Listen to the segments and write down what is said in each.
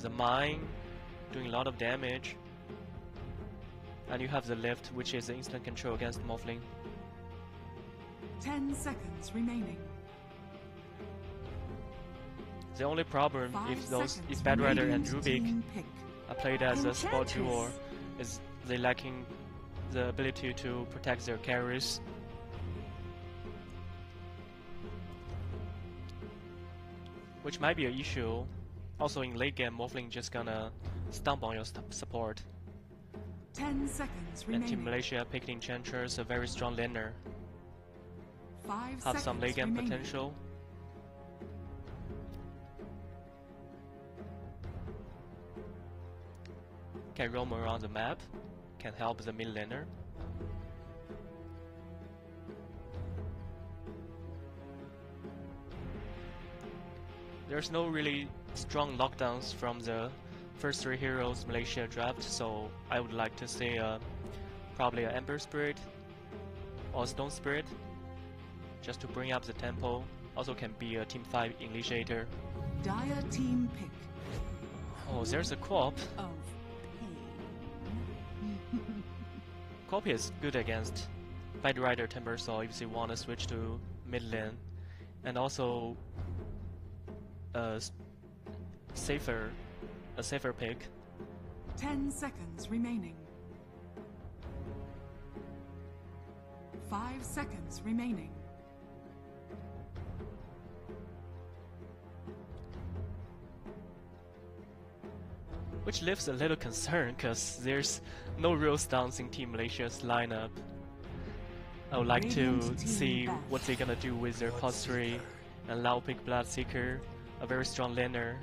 the mine doing a lot of damage, and you have the lift, which is instant control against Morphling. 10 seconds remaining. The only problem if Bad Rider and Rubik are played as a spot duo is they lacking the ability to protect their carries. Which might be an issue. Also in late game, Morphling just gonna stomp on your support. 10 seconds remaining. And Team Malaysia picked Enchanters, a very strong laner. 5 Have some late game remaining. potential. Can roam around the map, can help the mid laner. There's no really strong lockdowns from the first 3 heroes Malaysia draft, so I would like to say probably an Ember Spirit or Stone Spirit, just to bring up the tempo. Also can be a Team 5 initiator. Dire team pick. Oh, there's a co-op. Of pain. Co-op is good against Bad Rider Timbersaw if you want to switch to mid lane, and also a safer pick. 10 seconds remaining. 5 seconds remaining. Which leaves a little concern because there's no real stuns in Team Malaysia's lineup. I would like to see what they're gonna do with their pos 3 and Lao pick Bloodseeker, a very strong laner.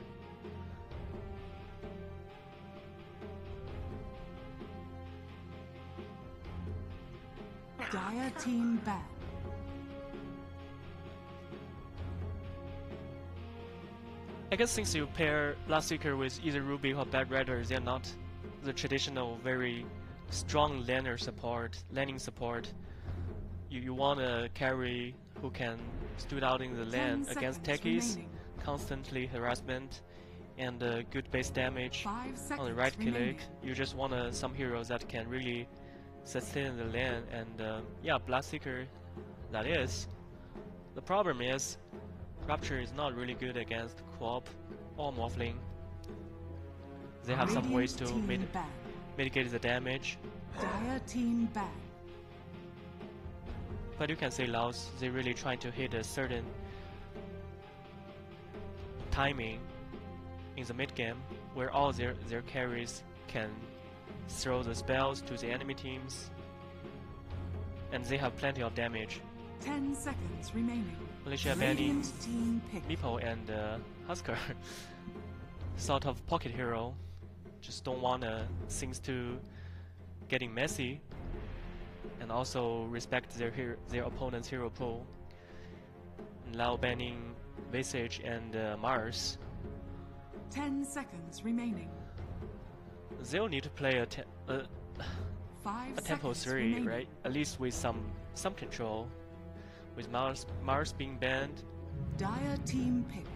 Dire team back. I guess since you pair Bloodseeker with either Ruby or Bad Rider, they're not the traditional very strong laner support, laning support. You want a carry who can stood out in the lane against techies, constantly harassment, and good base damage on the right click. You just want some heroes that can really sustain the lane, and yeah, Bloodseeker that is. The problem is Rapture is not really good against co-op or Morphling. They have some ways to mitigate the damage. Dire team back. But you can say Laos, they're really trying to hit a certain timing in the mid game where all their carries can throw the spells to the enemy teams, and they have plenty of damage. 10 seconds remaining. Malaysia banning Meepo and Husker. Sort of pocket hero. Just don't want things to getting messy, and also respect their opponent's hero pool. Lao banning Visage and Mars. 10 seconds remaining. They'll need to play a tempo 3, remaining. right? At least with some control. With Mars being banned. Dire team pick.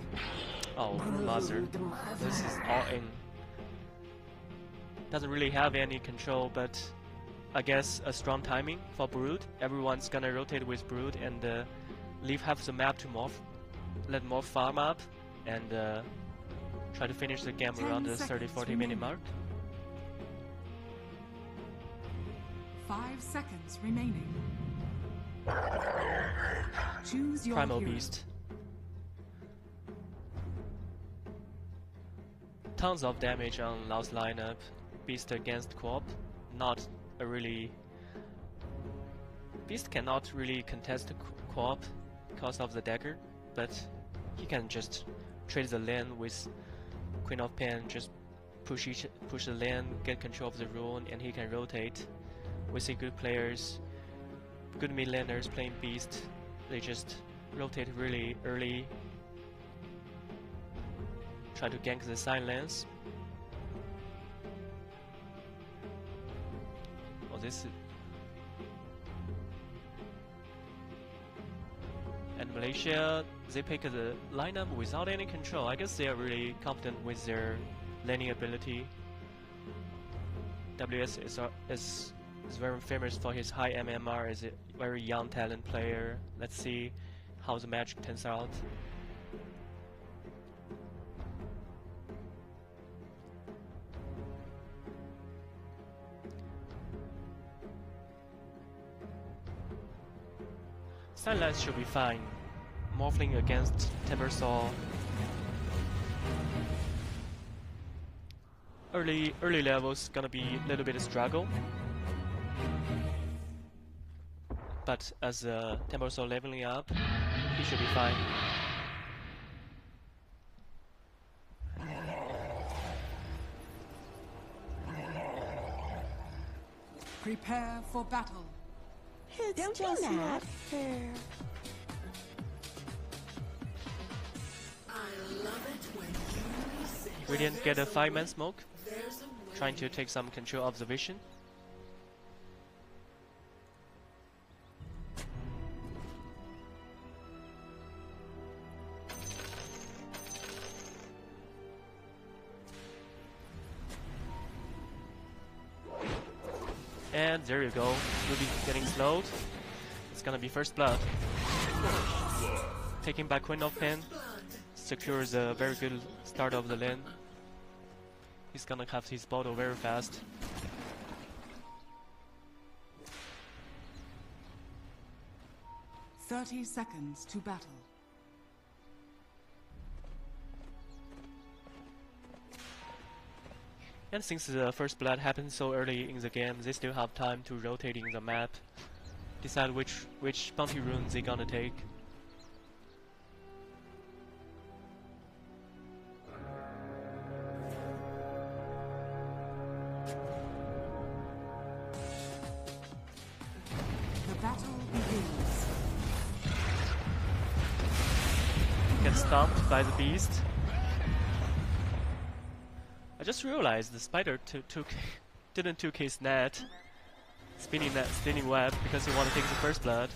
Oh, Mother. This is all in. Doesn't really have any control, but I guess a strong timing for Brood. Everyone's gonna rotate with Brood and leave half the map to Morph. Let Morph farm up and try to finish the game around the 30-40 minute mark. 5 seconds remaining. Choose your Primal hero. Beast. Tons of damage on Laos lineup. Beast against co-op. Not a really... Beast cannot really contest co-op because of the dagger, but he can just trade the lane with Queen of Pen, just push the lane, get control of the rune, and he can rotate. We see good players, good mid laners playing Beast. They just rotate really early, try to gank the side lanes. Oh, this. And Malaysia, they pick the lineup without any control. I guess they are really confident with their laning ability. WS is very famous for his high MMR, is a very young talent player. Let's see how the match turns out. Sunlight should be fine. Morphling against Timbersaw. Early levels gonna be a little bit of struggle. But as Timbersaw leveling up, he should be fine. Prepare for battle. It's just not fair. We didn't get a 5-man smoke. Trying to take some control of the vision. And there you go. Ruby getting slowed. It's gonna be first blood. Taking back Queen of Pen. Secures a very good start of the lane. He's gonna have his bottle very fast. "30 seconds to battle." And since the first blood happened so early in the game, they still have time to rotate in the map, decide which bounty runes they're gonna take. The battle begins. Gets stomped by the beast. I just realized the spider didn't took his net, spinning web because he wanted to take the first blood,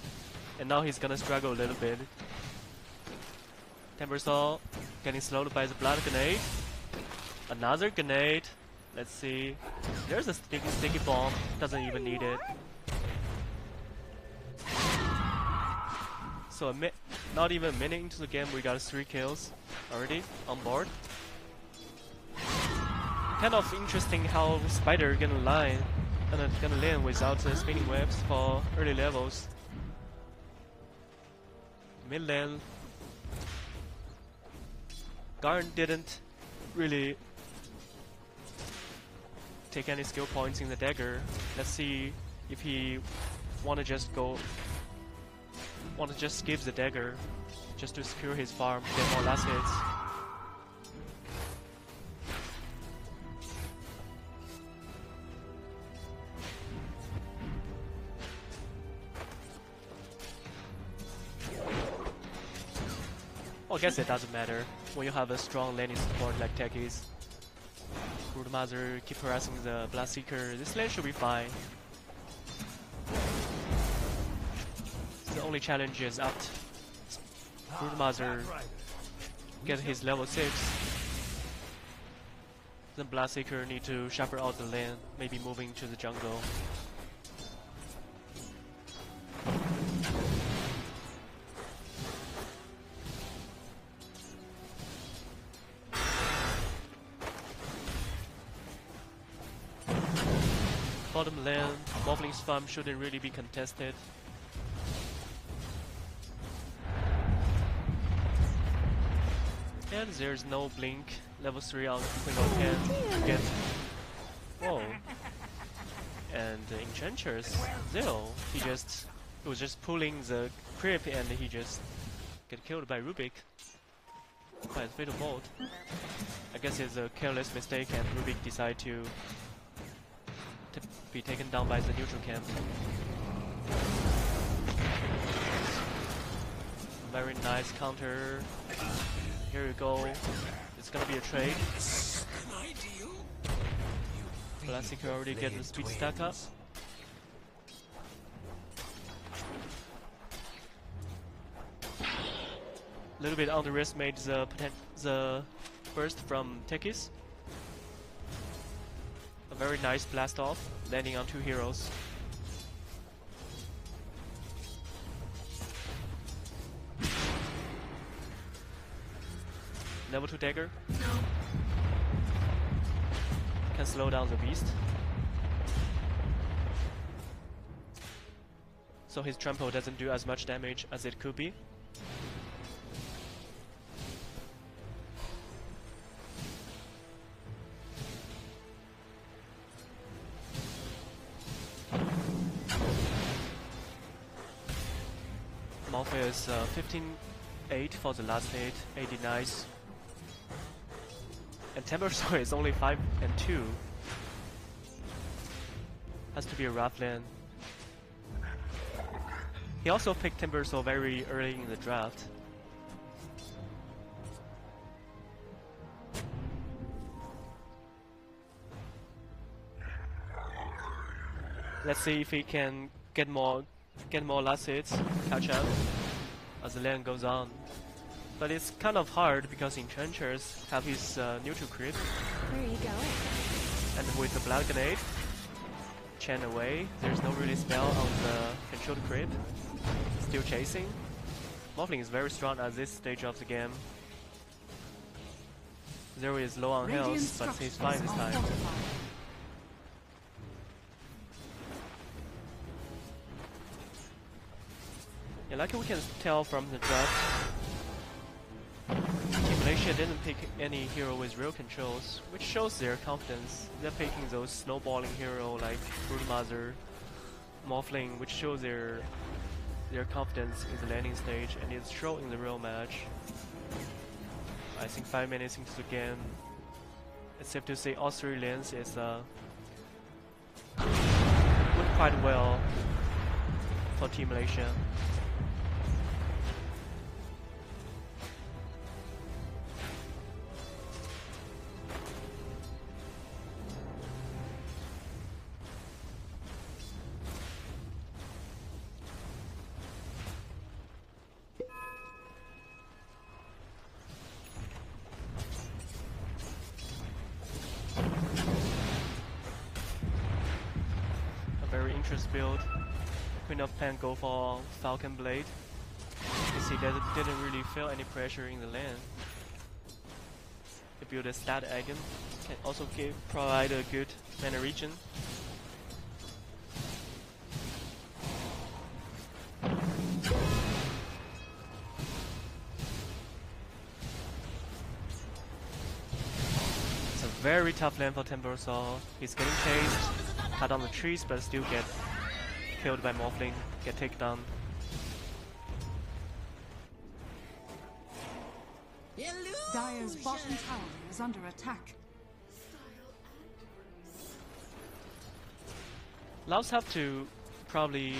and now he's gonna struggle a little bit. Timbersaw getting slowed by the blood grenade. Another grenade. Let's see. There's a sticky bomb. Doesn't even need it. So not even a minute into the game, we got 3 kills already on board. Kind of interesting how Spider gonna land without spinning webs for early levels. Mid lane, Garn didn't really take any skill points in the dagger. Let's see if he wanna just skip the dagger just to secure his farm, get more last hits. Well, I guess it doesn't matter when you have a strong laning support like Techies. Broodmother keep harassing the Bloodseeker. This lane should be fine. The only challenge is up. Broodmother get his level 6. Then Bloodseeker need to shuffle out the lane, maybe moving to the jungle. Bottom lane, Mobling's farm shouldn't really be contested. And there's no blink, level 3 on Queen of Pen to get. Whoa. And the Enchanters, Zero, he was just pulling the creep and he just get killed by Rubik. By the Fatal Bolt. I guess it's a careless mistake and Rubik decide to be taken down by the neutral camp. Very nice counter. Here we go. It's gonna be a trade. Bloodseeker already get the speed stack up. A little bit underestimate the burst from Techies. Very nice blast off, landing on 2 heroes. Level 2 dagger. Can slow down the beast. So his trample doesn't do as much damage as it could be. Malphite is 15-8 for the last hit, 80 nice. And Timbersaw is only 5 and 2. Has to be a rough lane. He also picked Timbersaw very early in the draft. Let's see if he can get more last hits, catch up as the lane goes on. But it's kind of hard because Entrenchers have his neutral creep. Where are you going? And with the Blood Grenade, chain away, there's no really spell on the controlled creep. Still chasing. Morphling is very strong at this stage of the game. Zero is low on health, but he's fine this time. Yeah, like we can tell from the draft, Team Malaysia didn't pick any hero with real controls, which shows their confidence. They're picking those snowballing hero like Broodmother, Morphling, which shows their confidence in the landing stage, and it's shown in the real match. I think 5 minutes into the game, it's safe to say all 3 lanes is went quite well for Team Malaysia. Build. Queen of Pen go for Falcon Blade. You see that it didn't really feel any pressure in the lane. They build a stat Agon, can also provide a good mana regen. It's a very tough lane for Timbersaw. He's getting chased, cut on the trees, but still get killed by Morphling, get taken down. Dire's bottom tower is under attack. Laos have to probably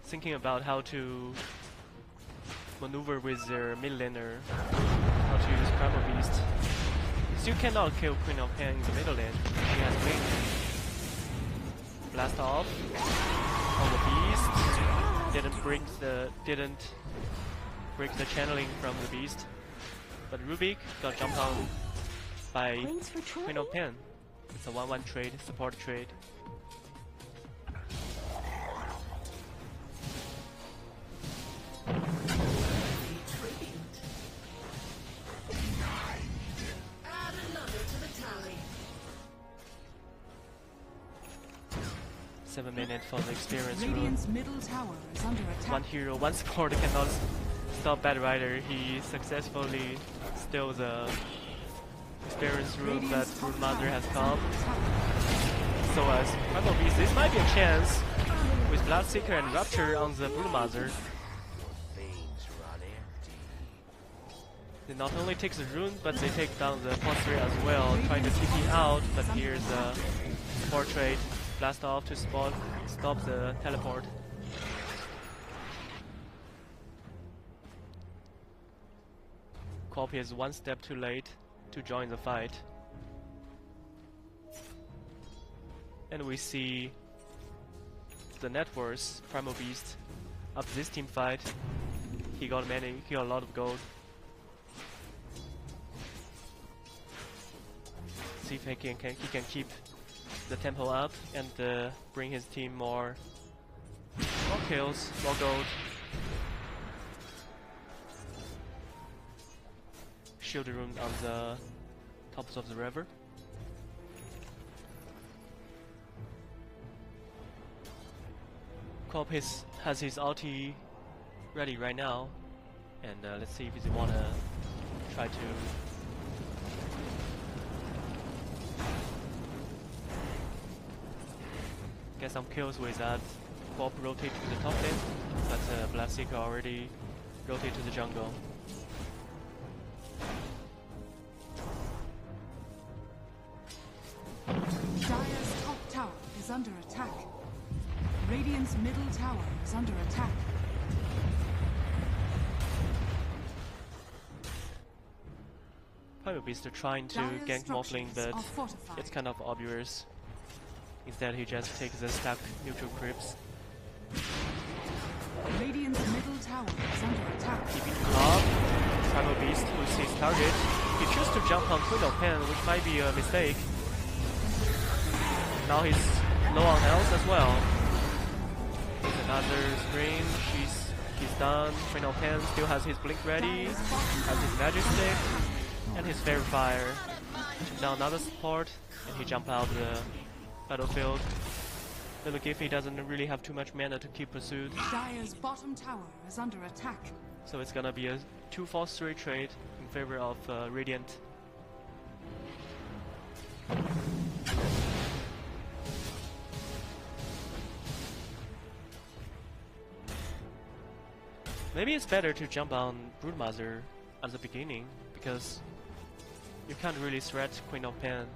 thinking about how to maneuver with their mid laner, how to use Primal Beast. Still cannot kill Queen of Pen in the middle lane. She has wings. Blast off on the beast. Didn't break the channeling from the beast. But Rubik got jumped on by Queen of Pen. It's a 1-1 trade, support trade. Minutes for the experience Radiant's middle tower is under attack. One hero, one support cannot stop Bad Rider. He successfully stole the experience room that Broodmother has come. So as Primal Beast, this might be a chance with Bloodseeker and Rupture on the Broodmother. They not only take the rune, but they take down the Foster as well, trying to TP out, but here's a support trade. Blast off to stop the teleport. Corpi is 1 step too late to join the fight. And we see the net worth, Primal Beast, up this team fight. He got a lot of gold. see if he can keep the tempo up and bring his team more kills, more gold. Shield room on the tops of the river. Corp has his ulti ready right now, and let's see if he wanna try to get some kills with that. Corp rotate to the top lane, but Bloodseeker already rotate to the jungle. Dire's top tower is under attack. Radiant's middle tower is under attack. Primal Beast trying to gank Morphling, but it's kind of obvious. Instead, he just takes the stack neutral creeps. Radiant's middle tower is under attack. Keeping up, Primal Beast who's his target. He chooses to jump on Queen of Pen, which might be a mistake. Now he's low on health as well. There's another screen. He's done. Queen of Pen still has his blink ready, has his magic stick, and his fairy fire. Now another support, and he jump out the battlefield. Little Giffy doesn't really have too much mana to keep pursuit. Dire's bottom tower is under attack. So it's gonna be a 2-4-3 trade in favor of Radiant. Maybe it's better to jump on Broodmother at the beginning, because you can't really threat Queen of Pen.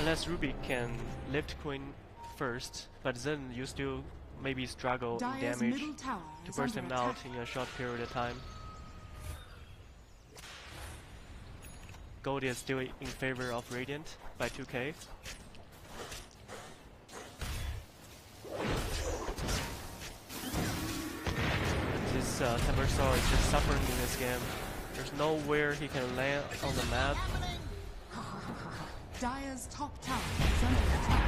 Unless Ruby can lift Queen first, but then you still maybe struggle in damage to burst him out in a short period of time. Gold is still in favor of Radiant by 2k. This Temper Sword is just suffering in this game. There's nowhere he can land on the map. Dire's top tower is under attack.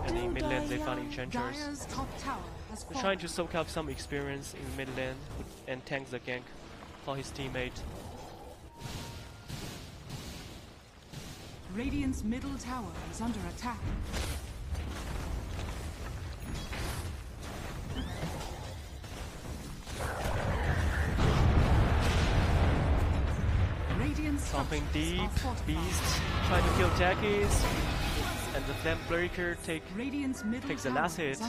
And in mid lane they found enchanters. Dire's top tower has They're trying to soak up some experience in mid lane and tank the gank for his teammate. Radiant's middle tower is under attack. Stomping deep, Beast trying to kill Jackies, and the Flame Breaker takes the last hit.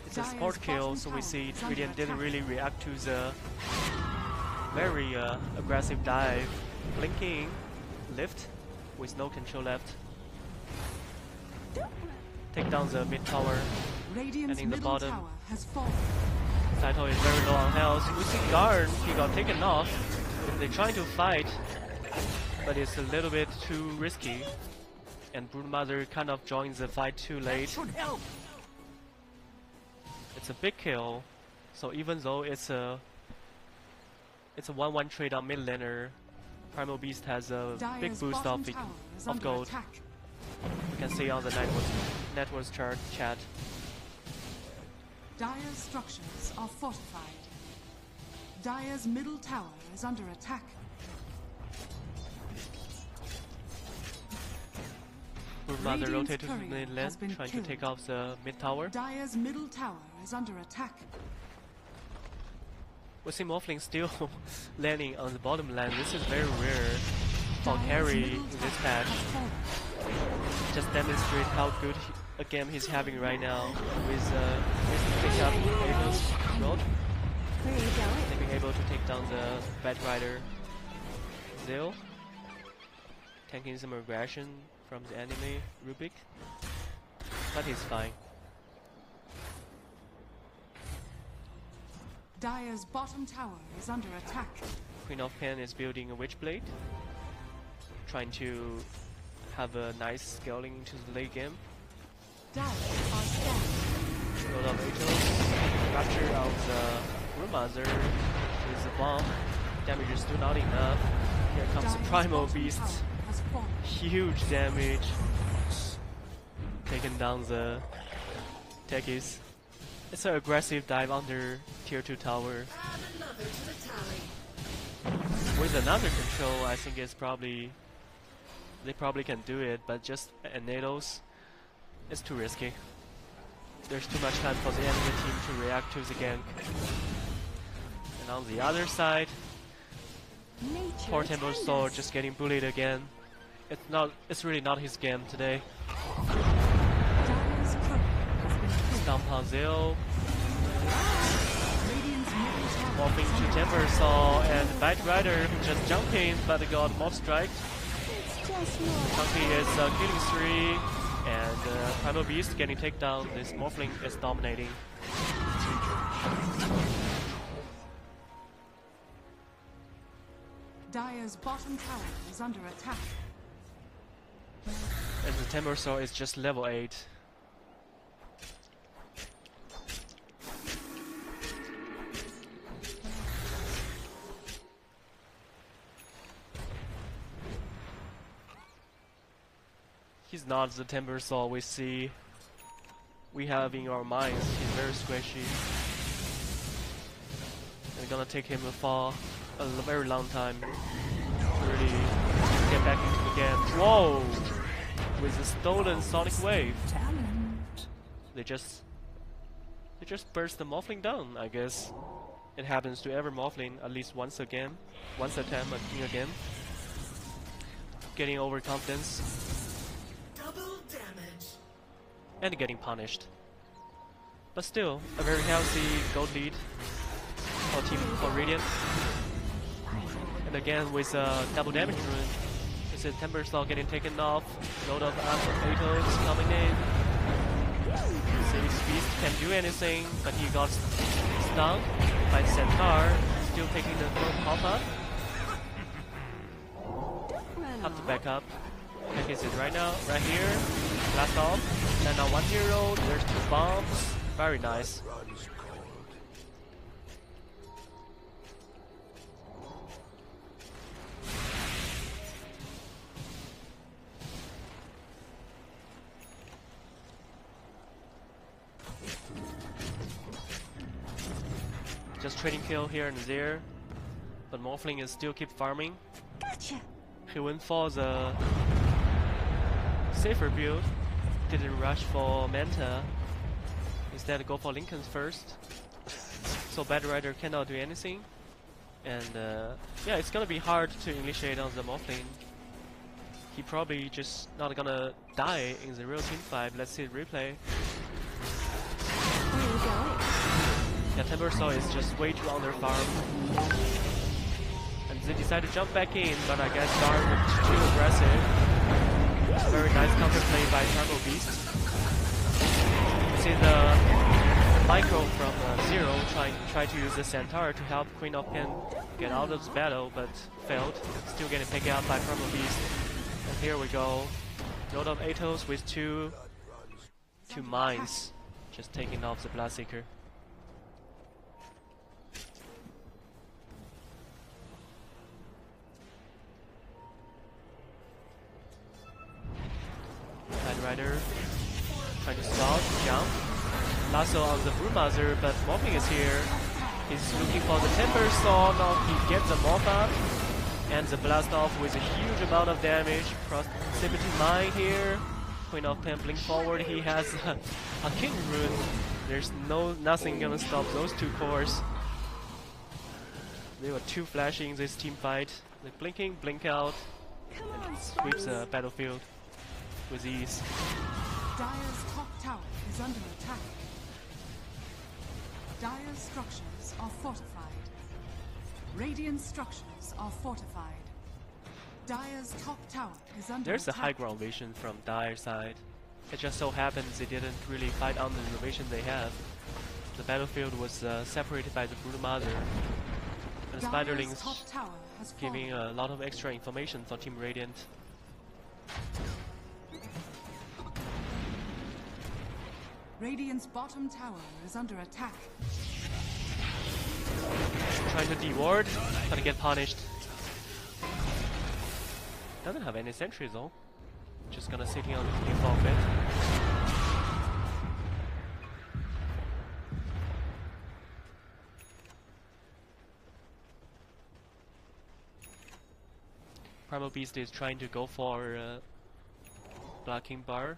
It's a support kill, so we see Radiant didn't really react to the very aggressive dive. Blinking, lift, with no control left. Take down the mid tower, and in the bottom. Saito is very low on health. We see guard, he got taken off. They try to fight, but it's a little bit too risky. And Broodmother kind of joins the fight too late. It's a big kill, so even though it's a 1-1 trade on mid laner, Primal Beast has a big boost of gold. You can see on the network chart chat. Dire's structures are fortified. Dire's middle tower is under attack. Broodmother rotated to the mid lane, trying to take off the mid tower. Dire's middle tower is under attack. We see Morphling still landing on the bottom lane. This is very rare for carry in this patch. Just demonstrate how good a game he's having right now with pick up Abel's rod. Being able to take down the Bad Rider Zil, tanking some aggression from the enemy Rubik, but he's fine. Dire's bottom tower is under attack. Queen of Pen is building a Witchblade, trying to have a nice scaling into the late game. Dire are scanned. Load of Atos, capture of the Broodmother with the bomb. Damage is still not enough. Here comes the Dire's Primal bottom Beast. tower has fallen. Huge damage. Taking down the techies. It's an aggressive dive under tier 2 tower. With another control, I think it's probably... They probably can do it, but just NATOs, it's too risky. There's too much time for the enemy team to react to the gank. And on the other side, poor Temple Soul just getting bullied again. It's really not his game today. Dire's turret has been killed. Stomp on Zeo, Radiant's middle tower morphing is to under Temper Saw, and Bite Rider who just jumped in, but got mob strike. It's just more. Chunky is killing 3, and Primal Beast getting takedown. This Morphling is dominating. Dire's bottom tower is under attack. And the Timber Saw is just level 8. He's not the Timber Saw we have in our minds. He's very squishy. We're gonna take him a very long time to really get back into the game. Whoa! With a stolen Sonic Wave. They just burst the Morphling down, I guess. It happens to every Morphling at least once a game. Once a time in a game. Getting overconfidence. Double damage. And getting punished. But still, a very healthy gold lead for Radiant. And again with a double damage rune. With the Temper Saw getting taken off. Load of Atos coming in. City's Beast can't do anything, but he got stunned by Centaur. Still taking the third pop-up. Have to back up. Heck is it right now, right here. Blast off. Then now 1 hero, there's 2 bombs. Very nice. Just trading kill here and there. But Morphling is still keep farming. Gotcha. He went for the safer build, didn't rush for Manta, instead go for Lincoln's first. So Bad Rider cannot do anything, and yeah, it's gonna be hard to initiate on the Morphling. He probably just not gonna die in the real team fight. Let's see the replay. Where are you going? Yeah, Timber Saw is just way too under farm. They decide to jump back in, but I guess Dar was too aggressive. A very nice counterplay by Primal Beast. You see the Micro from Zero try to use the Centaur to help Queen of Pen get out of this battle, but failed. Still getting picked up by Primal Beast. And here we go. Load of Atos with two mines, just taking off the Bloodseeker. Rider trying to stop, jump. Lasso on the Brewmaster, but Morphling is here. He's looking for the Temper Saw. Now he gets the Morph up. And the blast off with a huge amount of damage. Proximity Mine here. Queen of Pen blink forward. He has a King Rune. There's nothing gonna stop those two cores. They were too flashy in this team fight. They blinking, blink out, and sweeps the battlefield with ease. Dire's top tower is under attack. Dire's structures are fortified. Radiant structures are fortified. Dire's top tower is under There's a attack. high ground vision from Dire side. It just so happens they didn't really fight on the innovation they have. The battlefield was separated by the Brood Mother. And Dire's Spiderlings top tower has giving fallen. a lot of extra information for Team Radiant. Radiant's bottom tower is under attack. Trying to de-ward, but get punished. Doesn't have any sentries though. Just gonna sitting on the default bit. Primal Beast is trying to go for blocking bar.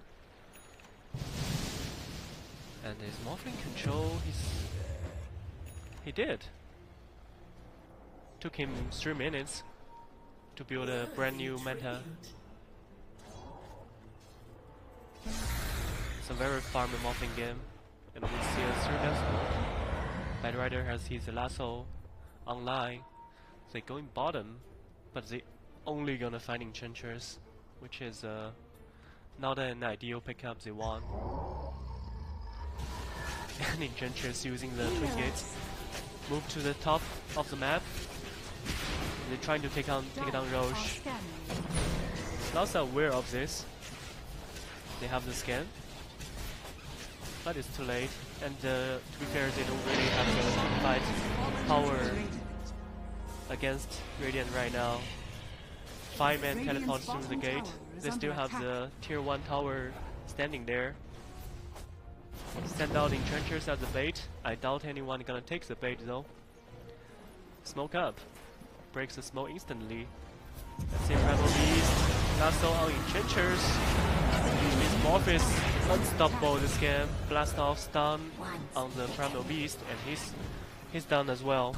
And his Morphling control, he did. Took him 3 minutes to build a brand new meta. It's a very farm Morphling game, and we see a 3-death smoke. Bad Rider has his lasso online. They going bottom, but they only gonna find entrenchers, which is not an ideal pickup they want. And entrenchers using the twin gates move to the top of the map. They're trying to take down Roche. Laos are aware of this. They have the scan, but it's too late. And to be fair, they don't really have the fight power against Radiant right now. 5-man teleports through the gate. They still have the tier 1 tower standing there. Send out entrenchers as the bait. I doubt anyone gonna take the bait though. Smoke up. Breaks the smoke instantly. Let's see Primal Beast. Lasso on entrenchers. His morph is unstoppable this game. Blast off stun on the Primal Beast, and he's done as well.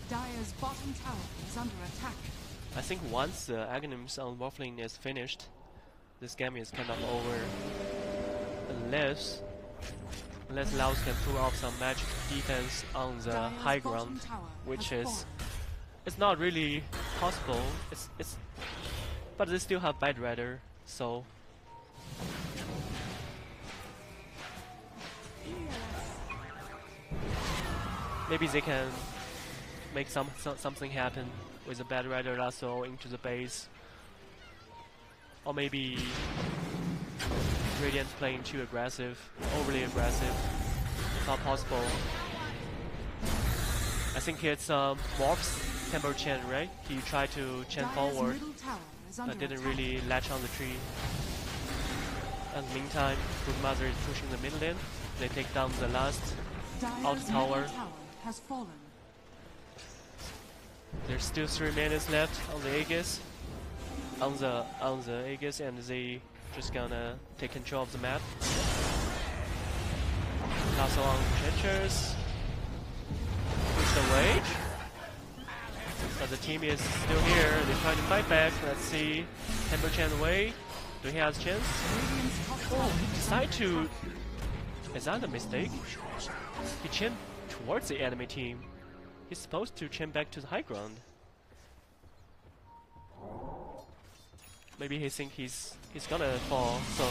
Dire's bottom tower is under attack. I think once the Aghanims on Morphling is finished, this game is kind of over. Unless Laos can pull off some magic defense on the Dire's high bottom ground, tower which has is fallen. it's not really possible. But they still have Bad Rider, so maybe they can make something happen with a Bad Rider lasso into the base, or maybe Radiant playing too aggressive, overly aggressive. It's not possible. I think it's Morph's Temper Chain, right? He tried to chain Dire's forward, middle tower is under but didn't attack. really latch on the tree. In the meantime, Broodmother is pushing the mid lane. They take down the last Dire's out middle tower. tower has fallen. There's still 3 minutes left on the Aegis. On the Aegis, and they just gonna take control of the map. Lasso on Trenchers. Push away. But the team is still here. They're trying to fight back. Let's see. Temper Chan away. Do he have a chance? Radiant's top Oh, tower he is decided under to. Is that a mistake? He chained towards the enemy team. He's supposed to chain back to the high ground. Maybe he thinks he's gonna fall, so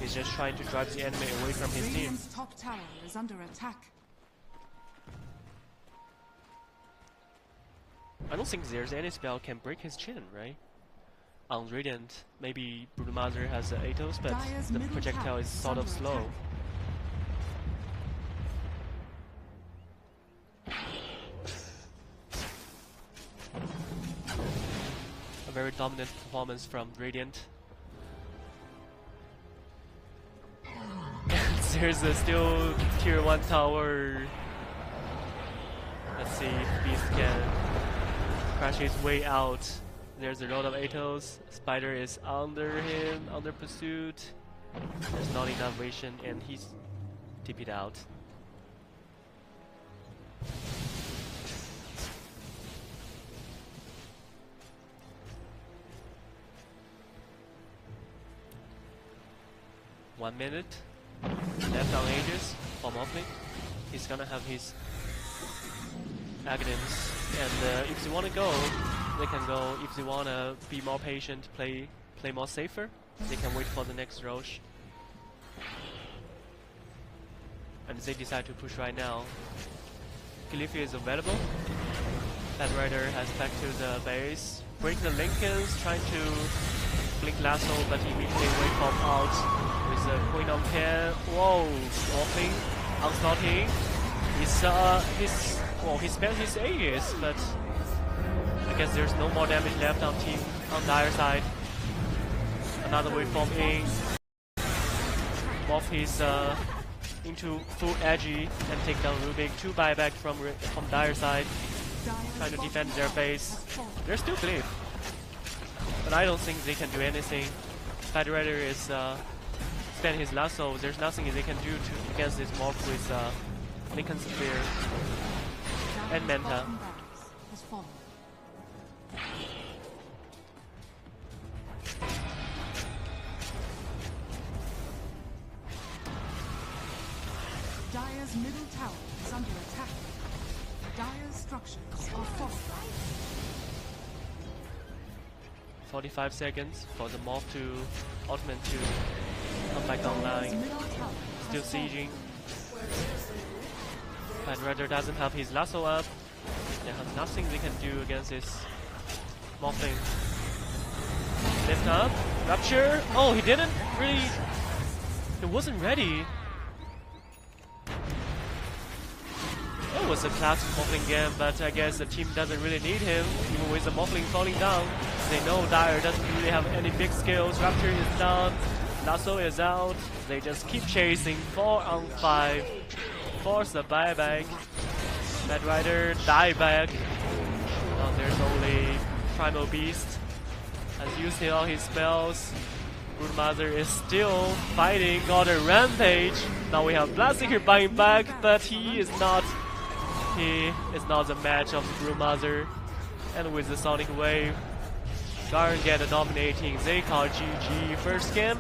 he's just trying to drive the enemy away from his team. Radiant's top tower is under attack. I don't think there's any spell can break his chin, right? On Radiant, maybe Broodmother has the Atos, but Dire's the middle projectile tower is sort of under slow. attack. A very dominant performance from Radiant. There's still tier 1 tower. Let's see if Beast can crash his way out. There's a lot of Atos. Spider is under him, under pursuit. There's not enough vision, and he's TP'd out. One minute left on Aegis for Morphling. He's gonna have his Aghanims, and if they wanna go, they can go. If they wanna be more patient, play more safer, they can wait for the next Roche. And they decide to push right now. Glyph is available. Bad Rider has back to the base. Break the Lincolns, trying to blink lasso, but immediately wake up out with a Queen on 10. Whoa, Morphling, onslaughting. He spent his Aegis, but I guess there's no more damage left on Dire side. Another waveform in. Morph his into full edgy and take down Rubik. 2 buyback from Dire side, trying to defend their base. They're still Glyph, but I don't think they can do anything. Bad Rider is spend his lasso. There's nothing they can do against this Morph with Lincoln Spear and Manta. Dire's middle tower is under attack. Dire's structures are fortified. 45 seconds for the Morph to ultimate to come back online. Still sieging. Bad Rider doesn't have his lasso up. They have nothing they can do against this Morphling. Lift up, Rupture. Oh, he didn't really. He wasn't ready. It was a classic Morphling game, but I guess the team doesn't really need him. Even with the Morphling falling down, they know Dire doesn't really have any big skills. Rupture is down, Lasso is out. They just keep chasing. 4 on 5. Force the buyback. Bad Rider die back. Now there's only Primal Beast. Has used all his spells. Broodmother is still fighting, got a rampage. Now we have Bloodseeker buying back, but he is not the match of Broodmother. And with the Sonic Wave, Garen get dominating. They call GG. First game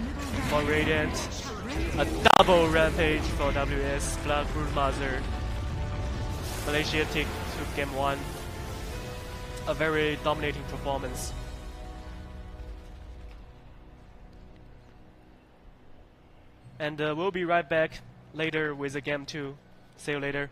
for Radiant. A double rampage for WS plus Broodmother. Malaysia took game 1. A very dominating performance. And we'll be right back later with the game 2. See you later.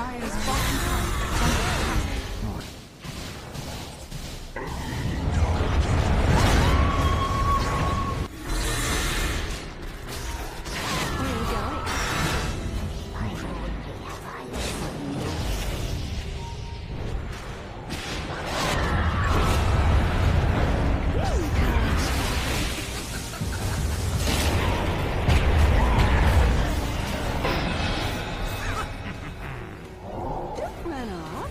Dire's bottom tower is under attack. Where are you going? Don't run off.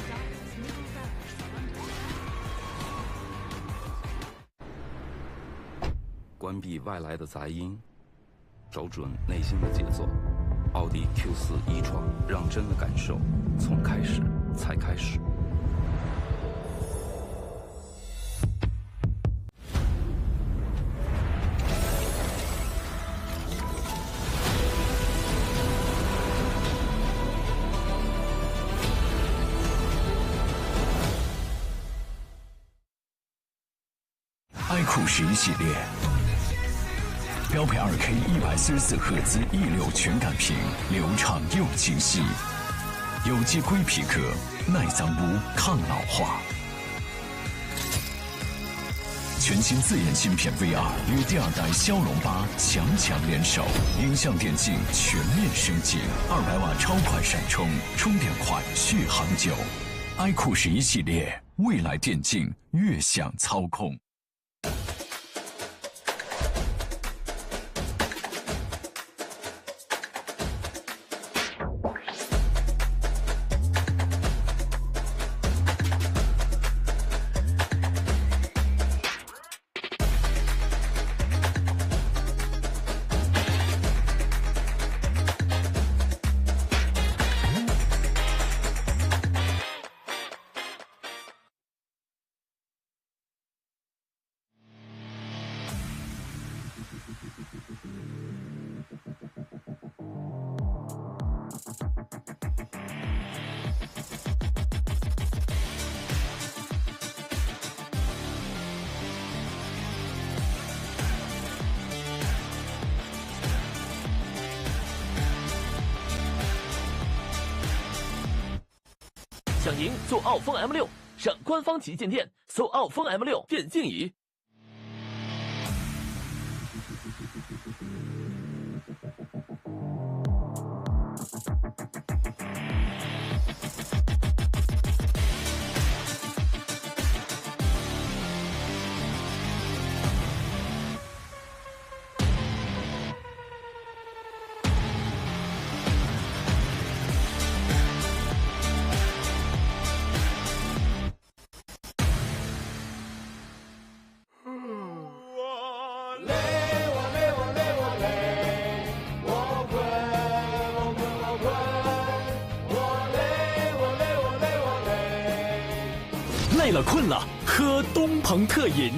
Dire's middle barracks are under attack. 关闭外来的杂音，找准内心的节奏。奥迪 Q4 一创，让真的感受从开始才开始。i11系列，标配2K 144赫兹1.6全感屏，流畅又清晰，有机硅皮革，耐脏污，抗老化。全新自研芯片 VR 与第2代骁龙8强联手，影像电竞全面升级，200瓦超快闪充，充电快，续航久。i11系列，未来电竞悦享操控。想赢坐奥风 M6，上官方旗舰店搜奥风 M6电竞椅。累了困了，喝东鹏特饮。